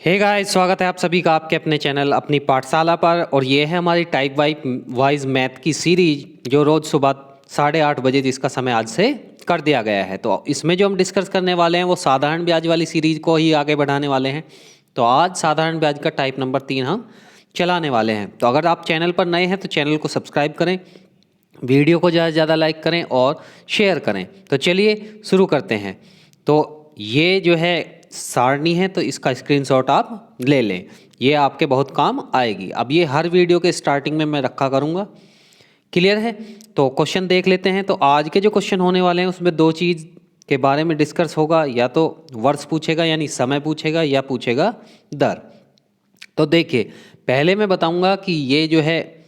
Hey guys, स्वागत है आप सभी का आपके अपने चैनल अपनी पाठशाला पर। और ये है हमारी टाइप वाइज मैथ की सीरीज जो रोज़ सुबह 8:30 बजे जिसका समय आज से कर दिया गया है। तो इसमें जो हम डिस्कस करने वाले हैं वो साधारण ब्याज वाली सीरीज को ही आगे बढ़ाने वाले हैं। तो आज साधारण ब्याज का टाइप नंबर 3 हम चलाने वाले हैं। तो अगर आप चैनल पर नए हैं तो चैनल को सब्सक्राइब करें, वीडियो को ज़्यादा से ज़्यादा लाइक करें और शेयर करें। तो चलिए शुरू करते हैं। तो ये जो है सारणी है, तो इसका स्क्रीनशॉट आप ले लें, ये आपके बहुत काम आएगी। अब ये हर वीडियो के स्टार्टिंग में मैं रखा करूँगा। क्लियर है? तो क्वेश्चन देख लेते हैं। तो आज के जो क्वेश्चन होने वाले हैं उसमें दो चीज़ के बारे में डिस्कस होगा, या तो वर्ष पूछेगा यानी समय पूछेगा, या पूछेगा दर। तो देखिए, पहले मैं बताऊंगा कि ये जो है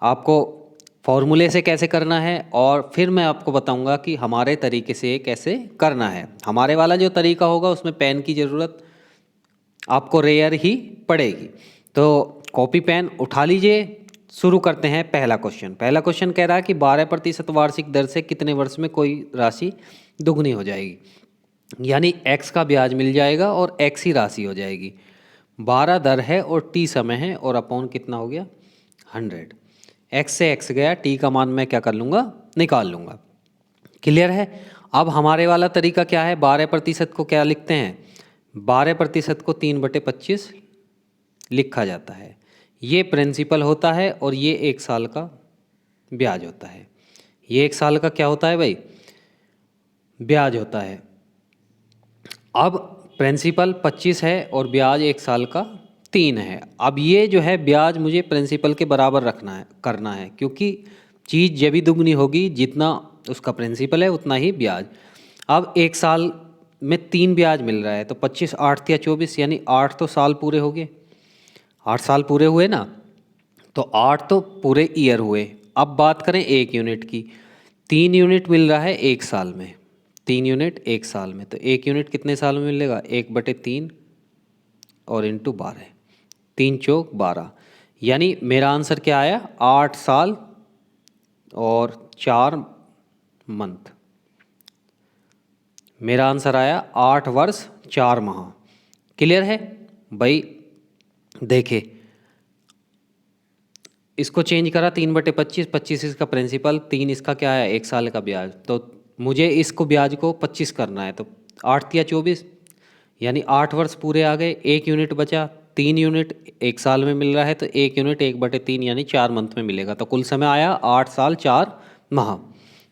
आपको फॉर्मूले से कैसे करना है, और फिर मैं आपको बताऊंगा कि हमारे तरीके से कैसे करना है। हमारे वाला जो तरीका होगा उसमें पेन की ज़रूरत आपको रेयर ही पड़ेगी। तो कॉपी पेन उठा लीजिए, शुरू करते हैं। पहला क्वेश्चन कह रहा है कि 12% वार्षिक दर से कितने वर्ष में कोई राशि दुगनी हो जाएगी, यानी x का ब्याज मिल जाएगा और x ही राशि हो जाएगी। 12 दर है और t समय है, और अपॉन कितना हो गया 100। x से x गया, t का मान मैं क्या कर लूँगा, निकाल लूँगा। क्लियर है? अब हमारे वाला तरीका क्या है, 12% को क्या लिखते हैं, 12% को 3/25 लिखा जाता है। ये प्रिंसिपल होता है और ये 1 साल का ब्याज होता है। ये 1 साल का क्या होता है भाई, ब्याज होता है। अब प्रिंसिपल 25 है और ब्याज 1 साल का 3 है। अब ये जो है ब्याज मुझे प्रिंसिपल के बराबर करना है, क्योंकि चीज़ जब भी दुगनी होगी जितना उसका प्रिंसिपल है उतना ही ब्याज। अब 1 साल में 3 ब्याज मिल रहा है, तो 25 8 या 24 यानी 8 तो साल पूरे हो गए, 8 साल पूरे हुए ना, तो 8 तो पूरे ईयर हुए। अब बात करें 1 यूनिट की, 3 यूनिट मिल रहा है 1 साल में, 3 यूनिट 1 साल में, तो 1 यूनिट कितने साल में मिलेगा, 1/3 और इंटू 12, 3 चौक 12, यानी मेरा आंसर क्या आया, 8 साल और 4 मंथ। मेरा आंसर आया 8 वर्ष 4 माह। क्लियर है भाई? देखे, इसको चेंज करा 3/25, 25 इसका प्रिंसिपल, 3 इसका क्या है 1 साल का ब्याज। तो मुझे इसको ब्याज को 25 करना है, तो 8 या 24 यानी 8 वर्ष पूरे आ गए, 1 यूनिट बचा, 3 यूनिट 1 साल में मिल रहा है, तो 1 यूनिट 1/3 यानी 4 मंथ में मिलेगा। तो कुल समय आया 8 साल 4 माह।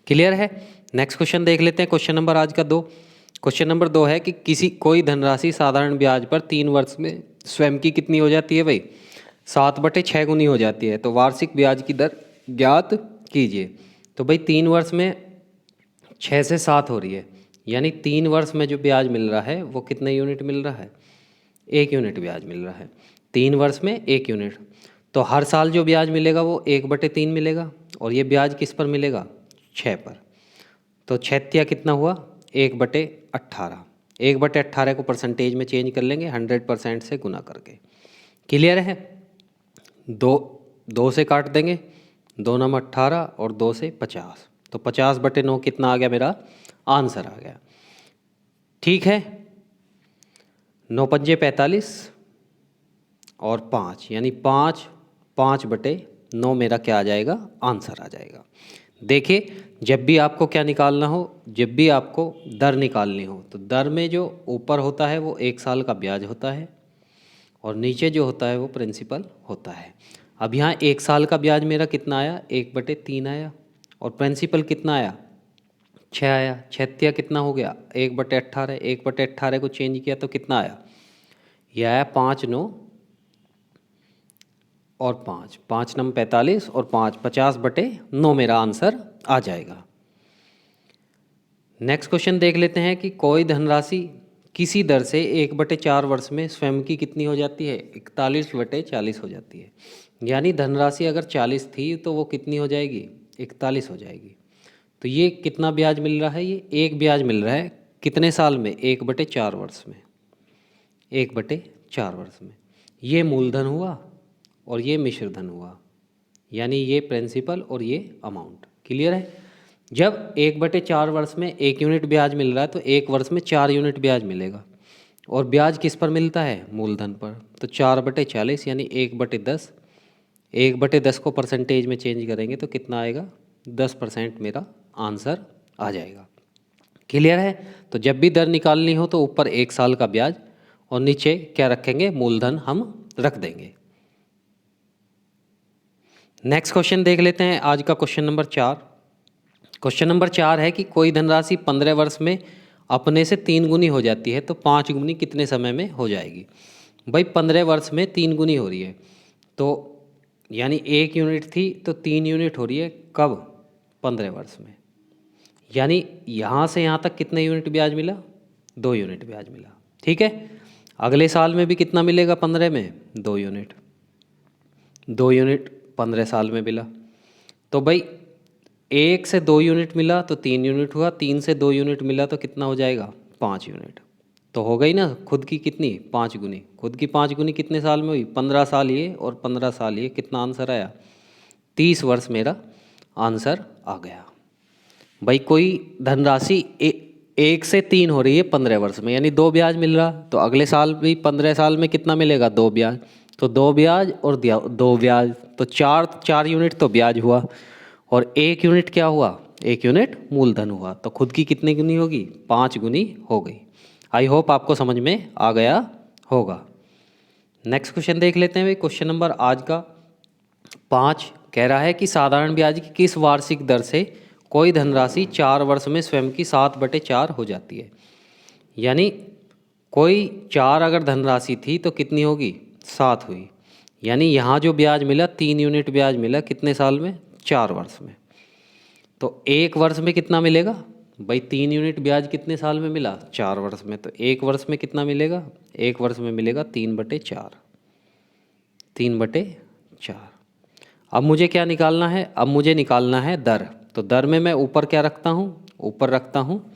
क्लियर है? नेक्स्ट क्वेश्चन देख लेते हैं। क्वेश्चन नंबर आज का 2। क्वेश्चन नंबर 2 है कि कोई धनराशि साधारण ब्याज पर 3 वर्ष में स्वयं की कितनी हो जाती है भाई, 7/6 गुनी हो जाती है। तो वार्षिक ब्याज की दर ज्ञात कीजिए। तो भाई 3 वर्ष में 6 से 7 हो रही है, यानी 3 वर्ष में जो ब्याज मिल रहा है वो कितने यूनिट मिल रहा है, 1 यूनिट ब्याज मिल रहा है। 3 वर्ष में 1 यूनिट, तो हर साल जो ब्याज मिलेगा वो 1/3 मिलेगा, और ये ब्याज किस पर मिलेगा, 6 पर। तो 6 कितना हुआ, 1/18। 1/18 को परसेंटेज में चेंज कर लेंगे 100% से गुना करके। क्लियर है? 2 से काट देंगे, 2 नम 18 और 2 से 50, तो 50/9 कितना आ गया, मेरा आंसर आ गया। ठीक है, 9 पंजे 45 और 5 यानी 5/9 मेरा क्या आ जाएगा, आंसर आ जाएगा। देखिए, जब भी आपको क्या निकालना हो, जब भी आपको दर निकालनी हो, तो दर में जो ऊपर होता है वो 1 साल का ब्याज होता है, और नीचे जो होता है वो प्रिंसिपल होता है। अब यहाँ 1 साल का ब्याज मेरा कितना आया, 1/3 आया, और प्रिंसिपल कितना आया, 6 आया। 6 कितना हो गया, 1/18। 1/18 को चेंज किया तो कितना आया, यह आया 5 9 और 5, 5 नम 45 और 5 50/9 मेरा आंसर आ जाएगा। नेक्स्ट क्वेश्चन देख लेते हैं कि कोई धनराशि किसी दर से 1/4 वर्ष में स्वयं की कितनी हो जाती है, 41/40 हो जाती है। यानी धनराशि अगर 40 थी तो वो कितनी हो जाएगी, 41 हो जाएगी। तो ये कितना ब्याज मिल रहा है, ये 1 ब्याज मिल रहा है कितने साल में, 1/4 वर्ष में, 1/4 वर्ष में। ये मूलधन हुआ और ये मिश्र धन हुआ, यानी ये प्रिंसिपल और ये अमाउंट। क्लियर है? जब 1/4 वर्ष में 1 यूनिट ब्याज मिल रहा है तो 1 वर्ष में 4 यूनिट ब्याज मिलेगा, और ब्याज किस पर मिलता है? मूलधन पर। तो 4/40 यानी 1/10। 1/10 को परसेंटेज में चेंज करेंगे तो कितना आएगा? 10% मेरा आंसर आ जाएगा। क्लियर है? तो जब भी दर निकालनी हो तो ऊपर 1 साल का ब्याज और नीचे क्या रखेंगे? मूलधन हम रख देंगे। नेक्स्ट क्वेश्चन देख लेते हैं, आज का क्वेश्चन नंबर 4। क्वेश्चन नंबर 4 है कि कोई धनराशि 15 वर्ष में अपने से 3 गुनी हो जाती है तो 5 गुनी कितने समय में हो जाएगी? भाई 15 वर्ष में 3 गुनी हो रही है, तो यानी 1 यूनिट थी तो 3 यूनिट हो रही है। कब? 15 वर्ष में। यानी यहाँ से यहाँ तक कितने यूनिट ब्याज मिला? 2 यूनिट ब्याज मिला। ठीक है, अगले साल में भी कितना मिलेगा? 15 में 2 यूनिट। 2 यूनिट 15 साल में मिला। तो भाई 1 से 2 यूनिट मिला तो 3 यूनिट हुआ, 3 से 2 यूनिट मिला तो कितना हो जाएगा? 5 यूनिट। तो हो गई ना खुद की कितनी? 5 गुनी। खुद की 5 गुनी कितने साल में हुई? 15 साल ये और 15 साल ये। कितना आंसर आया? 30 वर्ष मेरा आंसर आ गया। भाई कोई धनराशि 1 से 3 हो रही है 15 वर्ष में, यानी 2 ब्याज मिल रहा, तो अगले साल भी 15 साल में कितना मिलेगा? 2 ब्याज। तो 2 ब्याज और 2 ब्याज, तो 4 यूनिट तो ब्याज हुआ और 1 यूनिट क्या हुआ? 1 यूनिट मूलधन हुआ। तो खुद की कितनी गुनी होगी? 5 गुनी हो गई। आई होप आपको समझ में आ गया होगा। नेक्स्ट क्वेश्चन देख लेते हैं भाई। क्वेश्चन नंबर आज का 5 कह रहा है कि साधारण ब्याज की किस वार्षिक दर से कोई धनराशि 4 वर्ष में स्वयं की 7/4 हो जाती है? यानी कोई 4 अगर धनराशि थी तो कितनी होगी? 7 हुई। यानी यहाँ जो ब्याज मिला 3 यूनिट ब्याज मिला, कितने साल में? 4 वर्ष में। तो 1 वर्ष में कितना मिलेगा? भाई 3 यूनिट ब्याज कितने साल में मिला? 4 वर्ष में। तो 1 वर्ष में कितना मिलेगा? 1 वर्ष में मिलेगा 3/4। 3/4। अब मुझे क्या निकालना है? अब मुझे निकालना है दर। तो दर में मैं ऊपर क्या रखता हूँ? ऊपर रखता हूँ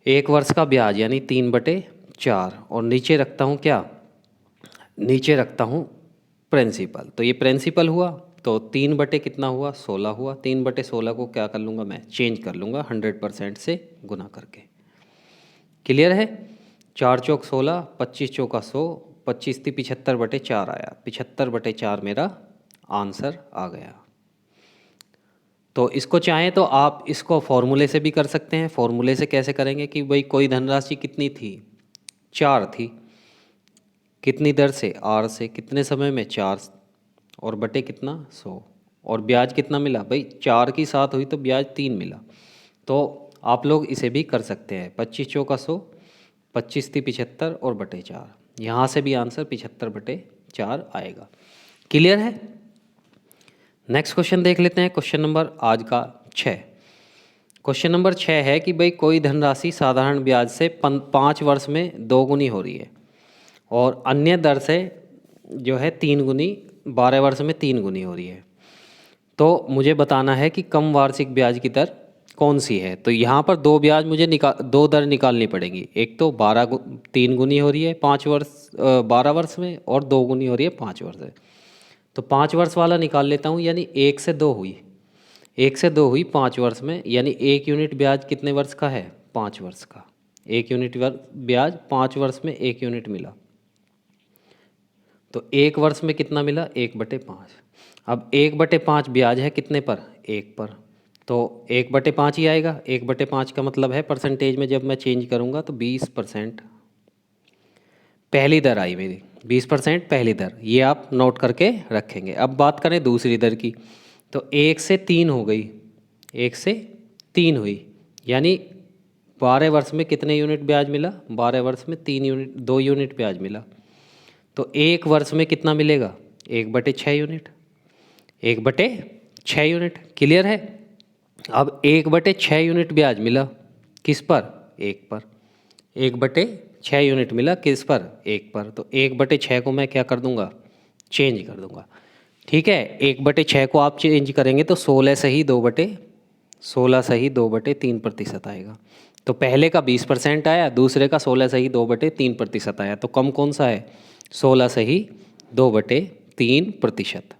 1 वर्ष का ब्याज यानी 3/4 और नीचे रखता हूँ क्या? नीचे रखता हूँ प्रिंसिपल। तो ये प्रिंसिपल हुआ, तो 3 कितना हुआ? 16 हुआ। 3/16 को क्या कर लूँगा मैं? चेंज कर लूँगा 100% से गुना करके। क्लियर है? 4 चौक 16, 25 चौका 100, 25 थी 75/4 आया। 75/4 मेरा आंसर आ गया। तो इसको चाहें तो आप इसको फॉर्मूले से भी कर सकते हैं। फॉर्मूले से कैसे करेंगे कि भाई कोई धनराशि कितनी थी? 4 थी। कितनी दर से? आर से। कितने समय में? 4 और बटे कितना? 100। और ब्याज कितना मिला? भाई 4 की 7 हुई तो ब्याज 3 मिला। तो आप लोग इसे भी कर सकते हैं। 25 चौका 100, 25 थी 75 और बटे 4। यहाँ से भी आंसर 75/4 आएगा। क्लियर है? नेक्स्ट क्वेश्चन देख लेते हैं। क्वेश्चन नंबर आज का 6। क्वेश्चन नंबर 6 है कि भाई कोई धनराशि साधारण ब्याज से 5 वर्ष में 2 गुनी हो रही है और अन्य दर से जो है 3 गुनी 12 वर्ष में 3 गुनी हो रही है। तो मुझे बताना है कि कम वार्षिक ब्याज की दर कौन सी है। तो यहाँ पर 2 ब्याज मुझे 2 दर निकालनी पड़ेगी। एक तो 3 गुनी हो रही है 12 वर्ष में और 2 गुनी हो रही है 5 वर्ष में। तो 5 वर्ष वाला निकाल लेता हूँ, यानी 1 से 2 हुई। 1 से 2 हुई 5 वर्ष में, यानी 1 यूनिट ब्याज कितने वर्ष का है? 5 वर्ष का। 1 यूनिट ब्याज 5 वर्ष में 1 यूनिट मिला। तो 1 वर्ष में कितना मिला? 1/5। अब 1/5 ब्याज है कितने पर? 1 पर। तो 1/5 ही आएगा। 1/5 का मतलब है परसेंटेज में जब मैं चेंज करूँगा तो 20% पहली दर आई मेरी। 20% पहली दर, ये आप नोट करके रखेंगे। अब बात करें दूसरी दर की, तो 1 से 3 हो गई। 1 से 3 हुई, यानी 12 वर्ष में कितने यूनिट ब्याज मिला? 12 वर्ष में 2 यूनिट ब्याज मिला। तो 1 वर्ष में कितना मिलेगा? 1/6 यूनिट। 1/6 यूनिट। क्लियर है? अब 1/6 यूनिट ब्याज मिला किस पर? 1 पर। 1/6 यूनिट मिला किस पर? 1 पर। तो 1/6 को मैं क्या कर दूंगा? चेंज कर दूंगा। ठीक है, 1/6 को आप चेंज करेंगे तो 16 सही 2/3% आएगा। तो पहले का 20% आया, दूसरे का 16 सही 2/3% आया। तो कम कौन सा है? 16 सही 2/3%।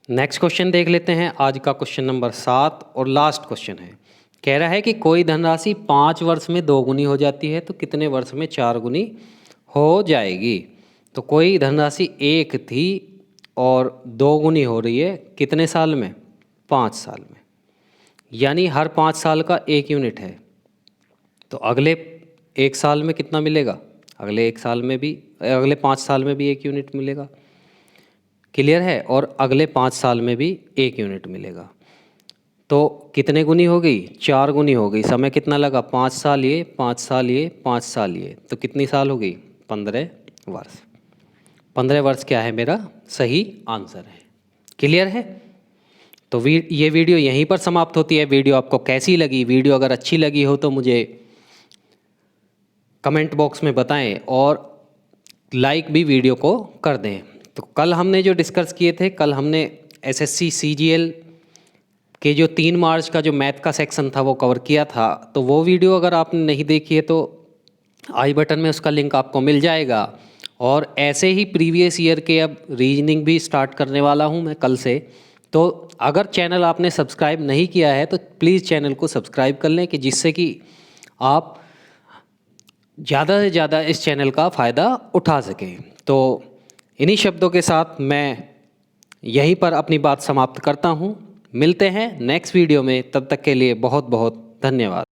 नेक्स्ट क्वेश्चन देख लेते हैं। आज का क्वेश्चन नंबर 7 और लास्ट क्वेश्चन है। कह रहा है कि कोई धनराशि 5 वर्ष में 2 गुनी हो जाती है तो कितने वर्ष में 4 गुनी हो जाएगी। तो कोई धनराशि 1 थी और 2 गुनी हो रही है कितने साल में? 5 साल में। यानी हर 5 साल का 1 यूनिट है। तो अगले 1 साल में कितना मिलेगा? अगले 1 साल में भी, अगले 5 साल में भी 1 यूनिट मिलेगा। क्लियर है? और अगले 5 साल में भी 1 यूनिट मिलेगा। तो कितने गुनी हो गई? 4 गुनी हो गई। समय कितना लगा? 5 साल ये, 5 साल ये, 5 साल ये, तो कितनी साल हो गई? 15 वर्ष। 15 वर्ष क्या है मेरा सही आंसर है। क्लियर है? तो ये वीडियो यहीं पर समाप्त होती है। वीडियो आपको कैसी लगी? वीडियो अगर अच्छी लगी हो तो मुझे कमेंट बॉक्स में बताएं और लाइक भी वीडियो को कर दें। तो कल हमने जो डिस्कस किए थे, कल हमने एसएससी सीजीएल के जो 3 मार्च का जो मैथ का सेक्शन था वो कवर किया था। तो वो वीडियो अगर आपने नहीं देखी है तो आई बटन में उसका लिंक आपको मिल जाएगा। और ऐसे ही प्रीवियस ईयर के अब रीजनिंग भी स्टार्ट करने वाला हूँ मैं कल से। तो अगर चैनल आपने सब्सक्राइब नहीं किया है तो प्लीज़ चैनल को सब्सक्राइब कर लें कि जिससे कि आप ज़्यादा से ज़्यादा इस चैनल का फ़ायदा उठा सकें। तो इन्हीं शब्दों के साथ मैं यहीं पर अपनी बात समाप्त करता हूँ। मिलते हैं नेक्स्ट वीडियो में, तब तक के लिए बहुत बहुत धन्यवाद।